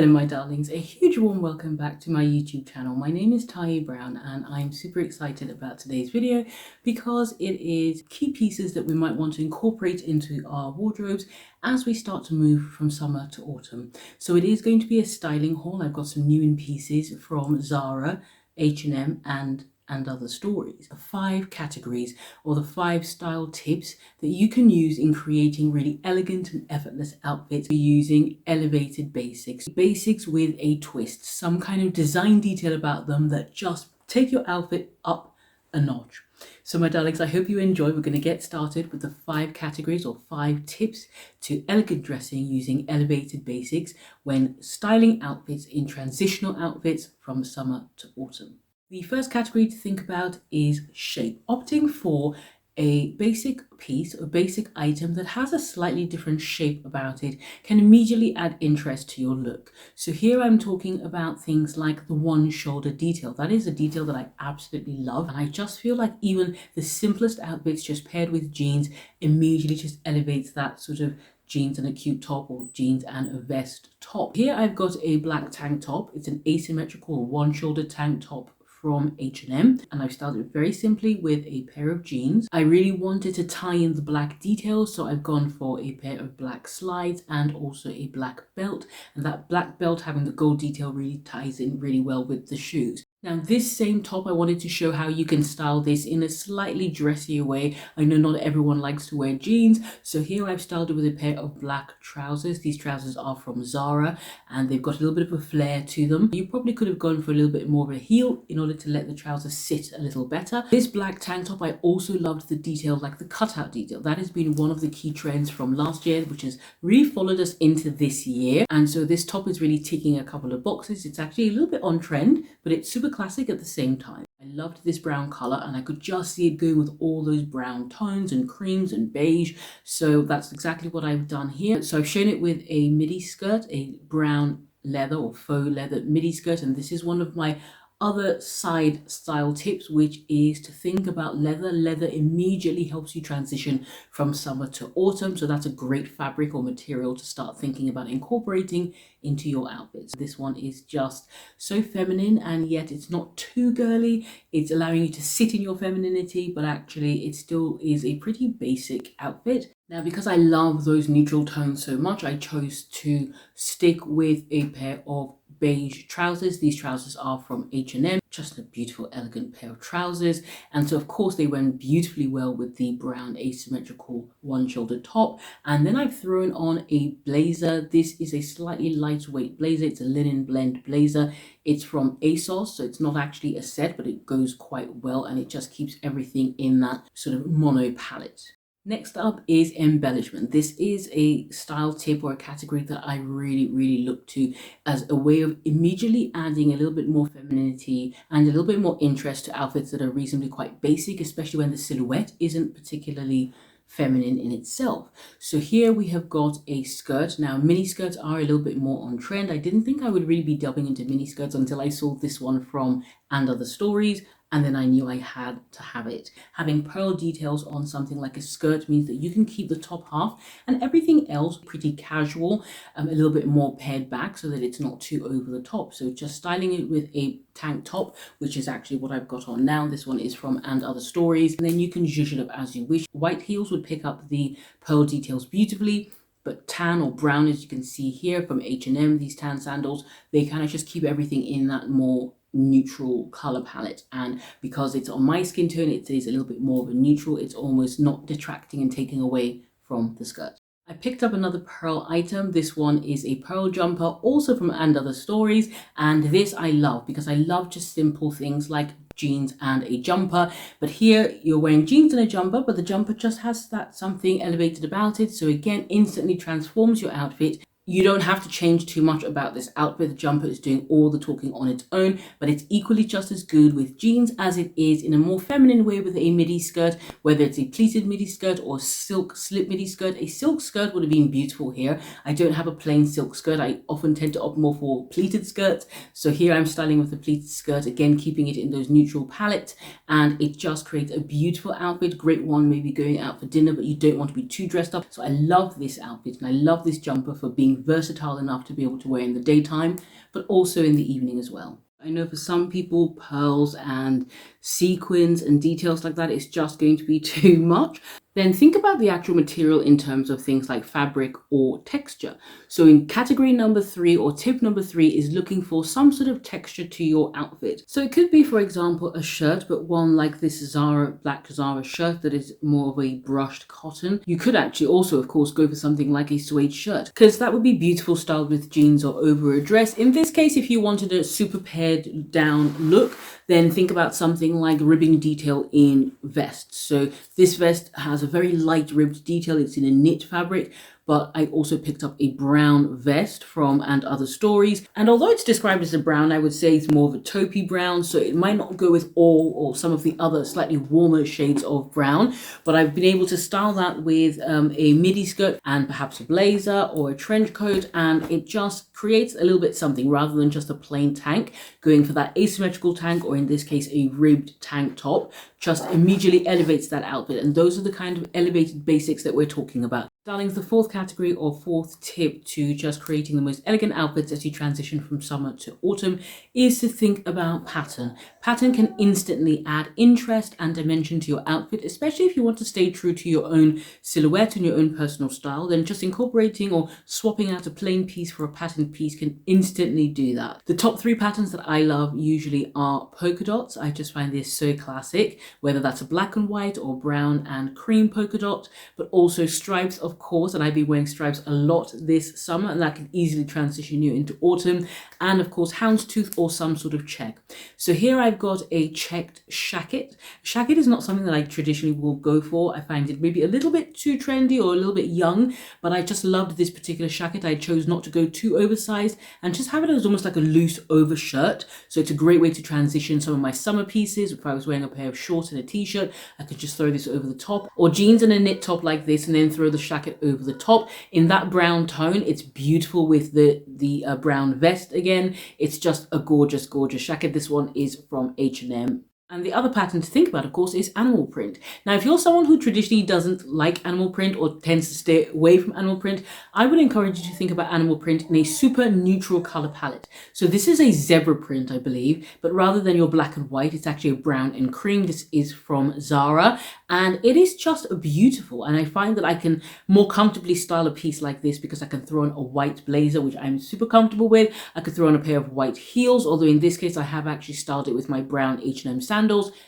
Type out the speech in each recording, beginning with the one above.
Hello my darlings, a huge warm welcome back to my YouTube channel. My name is Taiye Brown and I'm super excited about today's video because it is key pieces that we might want to incorporate into our wardrobes as we start to move from summer to autumn. So it is going to be a styling haul. I've got some new in pieces from Zara, H&M and other stories. 5 categories or the 5 style tips that you can use in creating really elegant and effortless outfits using elevated basics. Basics with a twist, some kind of design detail about them that just take your outfit up a notch. So my darlings, I hope you enjoy. We're going to get started with the 5 categories or 5 tips to elegant dressing using elevated basics when styling outfits in transitional outfits from summer to autumn. The first category to think about is shape. Opting for a basic piece or basic item that has a slightly different shape about it can immediately add interest to your look. So here I'm talking about things like the one shoulder detail. That is a detail that I absolutely love, and I just feel like even the simplest outfits just paired with jeans immediately just elevates that sort of jeans and a cute top or jeans and a vest top. Here I've got a black tank top. It's an asymmetrical one shoulder tank top from H&M, and I've started very simply with a pair of jeans. I really wanted to tie in the black details, so I've gone for a pair of black slides and also a black belt, and that black belt having the gold detail really ties in really well with the shoes. Now this same top, I wanted to show how you can style this in a slightly dressier way. I know not everyone likes to wear jeans, so here I've styled it with a pair of black trousers. These trousers are from Zara and they've got a little bit of a flare to them. You probably could have gone for a little bit more of a heel in order to let the trousers sit a little better. This black tank top, I also loved the detail, like the cutout detail. That has been one of the key trends from last year, which has really followed us into this year. And so this top is really ticking a couple of boxes. It's actually a little bit on trend, but it's super classic at the same time. I loved this brown color and I could just see it going with all those brown tones and creams and beige. So that's exactly what I've done here. So I've shown it with a midi skirt, a brown leather or faux leather midi skirt, and this is one of my other side style tips, which is to think about leather. Leather immediately helps you transition from summer to autumn, so that's a great fabric or material to start thinking about incorporating into your outfits. This one is just so feminine and yet it's not too girly. It's allowing you to sit in your femininity, but actually it still is a pretty basic outfit. Now, because I love those neutral tones so much, I chose to stick with a pair of beige trousers. These trousers are from H&M, just a beautiful, elegant pair of trousers. And so, of course, they went beautifully well with the brown asymmetrical one-shoulder top. And then I've thrown on a blazer. This is a slightly lightweight blazer. It's a linen blend blazer. It's from ASOS, so it's not actually a set, but it goes quite well and it just keeps everything in that sort of mono palette. Next up is embellishment. This is a style tip or a category that I really look to as a way of immediately adding a little bit more femininity and a little bit more interest to outfits that are reasonably quite basic, especially when the silhouette isn't particularly feminine in itself. So here we have got a skirt. Now mini skirts are a little bit more on trend. I didn't think I would really be delving into mini skirts until I saw this one from And Other Stories, and then I knew I had to have it. Having pearl details on something like a skirt means that you can keep the top half and everything else pretty casual, a little bit more pared back so that it's not too over the top. So just styling it with a tank top, which is actually what I've got on now. This one is from And Other Stories, and then you can zhuzh it up as you wish. White heels would pick up the pearl details beautifully, but tan or brown, as you can see here from H&M, these tan sandals, they kind of just keep everything in that more neutral color palette, and because it's on my skin tone, it is a little bit more of a neutral. It's almost not detracting and taking away from the skirt. I picked up another pearl item. This one is a pearl jumper, also from And Other Stories, and this I love because I love just simple things like jeans and a jumper. But here you're wearing jeans and a jumper, but the jumper just has that something elevated about it, so again instantly transforms your outfit. You don't have to change too much about this outfit. The jumper is doing all the talking on its own, but it's equally just as good with jeans as it is in a more feminine way with a midi skirt, whether it's a pleated midi skirt or silk slip midi skirt. A silk skirt would have been beautiful here. I don't have a plain silk skirt. I often tend to opt more for pleated skirts. So here I'm styling with the pleated skirt, again, keeping it in those neutral palettes, and it just creates a beautiful outfit. Great one maybe going out for dinner, but you don't want to be too dressed up. So I love this outfit and I love this jumper for being being versatile enough to be able to wear in the daytime, but also in the evening as well. I know for some people, pearls and sequins and details like that is just going to be too much. Then think about the actual material in terms of things like fabric or texture. So in category number 3 or tip number 3 is looking for some sort of texture to your outfit. So it could be, for example, a shirt, but one like this Zara, black Zara shirt that is more of a brushed cotton. You could actually also, of course, go for something like a suede shirt, because that would be beautiful styled with jeans or over a dress. In this case, if you wanted a super pared down look, then think about something like ribbing detail in vests. So this vest has a very light ribbed detail. It's in a knit fabric, but I also picked up a brown vest from And Other Stories. And although it's described as a brown, I would say it's more of a taupey brown. So it might not go with all or some of the other slightly warmer shades of brown, but I've been able to style that with a midi skirt and perhaps a blazer or a trench coat. And it just creates a little bit something rather than just a plain tank. Going for that asymmetrical tank, or in this case, a ribbed tank top, just immediately elevates that outfit. And those are the kind of elevated basics that we're talking about. Darlings, the fourth category or fourth tip to just creating the most elegant outfits as you transition from summer to autumn is to think about pattern. Pattern can instantly add interest and dimension to your outfit, especially if you want to stay true to your own silhouette and your own personal style. Then just incorporating or swapping out a plain piece for a patterned piece can instantly do that. The top 3 patterns that I love usually are polka dots. I just find this so classic, whether that's a black and white or brown and cream polka dot, but also stripes, of course, and I've been wearing stripes a lot this summer, and that can easily transition you into autumn. And of course, houndstooth or some sort of check. So here I've got a checked shacket. Shacket is not something that I traditionally will go for. I find it maybe a little bit too trendy or a little bit young, but I just loved this particular shacket. I chose not to go too oversized and just have it as almost like a loose over shirt. So it's a great way to transition some of my summer pieces. If I was wearing a pair of shorts and a t-shirt, I could just throw this over the top, or jeans and a knit top like this, and then throw the shacket over the top in that brown tone. It's beautiful with the brown vest again. It's just a gorgeous shacket. This one is from H&M. And the other pattern to think about, of course, is animal print. Now, if you're someone who traditionally doesn't like animal print or tends to stay away from animal print, I would encourage you to think about animal print in a super neutral color palette. So this is a zebra print, I believe, but rather than your black and white, it's actually a brown and cream. This is from Zara, and it is just beautiful. And I find that I can more comfortably style a piece like this because I can throw on a white blazer, which I'm super comfortable with. I could throw on a pair of white heels, although in this case, I have actually styled it with my brown H&M sandals,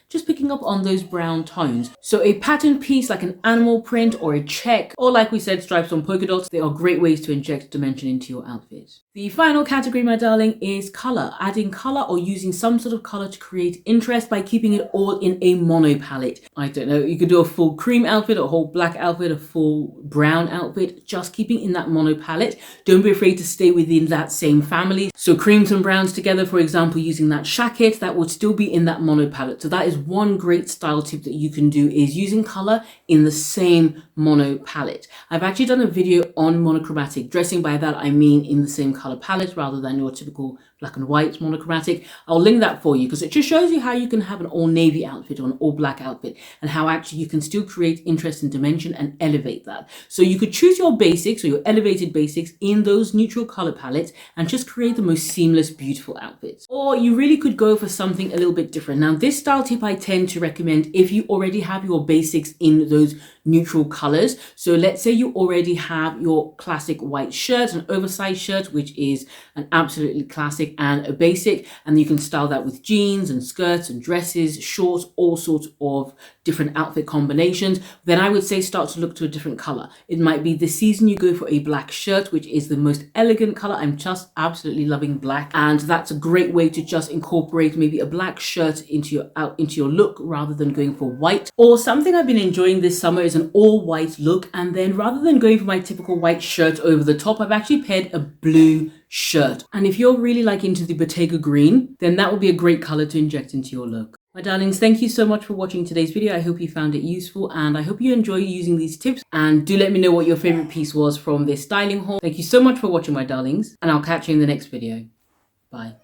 just picking up on those brown tones. So a pattern piece like an animal print or a check, or like we said, stripes on polka dots, they are great ways to inject dimension into your outfit. The final category, my darling, is color. Adding color or using some sort of color to create interest by keeping it all in a mono palette. I don't know, you could do a full cream outfit, a whole black outfit, a full brown outfit, just keeping in that mono palette. Don't be afraid to stay within that same family. So creams and browns together, for example, using that shacket, that would still be in that mono palette. So that is one great style tip that you can do, is using color in the same mono palette. I've actually done a video on monochromatic dressing. By that I mean in the same color palette rather than your typical black and white monochromatic. I'll link that for you because it just shows you how you can have an all navy outfit or an all black outfit, and how actually you can still create interest and dimension and elevate that. So you could choose your basics or your elevated basics in those neutral color palettes and just create the most seamless, beautiful outfits. Or you really could go for something a little bit different. Now, this style tip I tend to recommend if you already have your basics in those neutral colors. So let's say you already have your classic white shirt, an oversized shirt, which is an absolutely classic and a basic, and you can style that with jeans and skirts and dresses, shorts, all sorts of different outfit combinations. Then I would say start to look to a different color. It might be this season you go for a black shirt, which is the most elegant color. I'm just absolutely loving black, and that's a great way to just incorporate maybe a black shirt into your look rather than going for white. Or something I've been enjoying this summer is an all white look, and then rather than going for my typical white shirt over the top, I've actually paired a blue shirt. And if you're really like into the Bottega green, then that would be a great color to inject into your look. My darlings, thank you so much for watching today's video. I hope you found it useful, and I hope you enjoy using these tips, and do let me know what your favorite piece was from this styling haul. Thank you so much for watching, my darlings, and I'll catch you in the next video. Bye.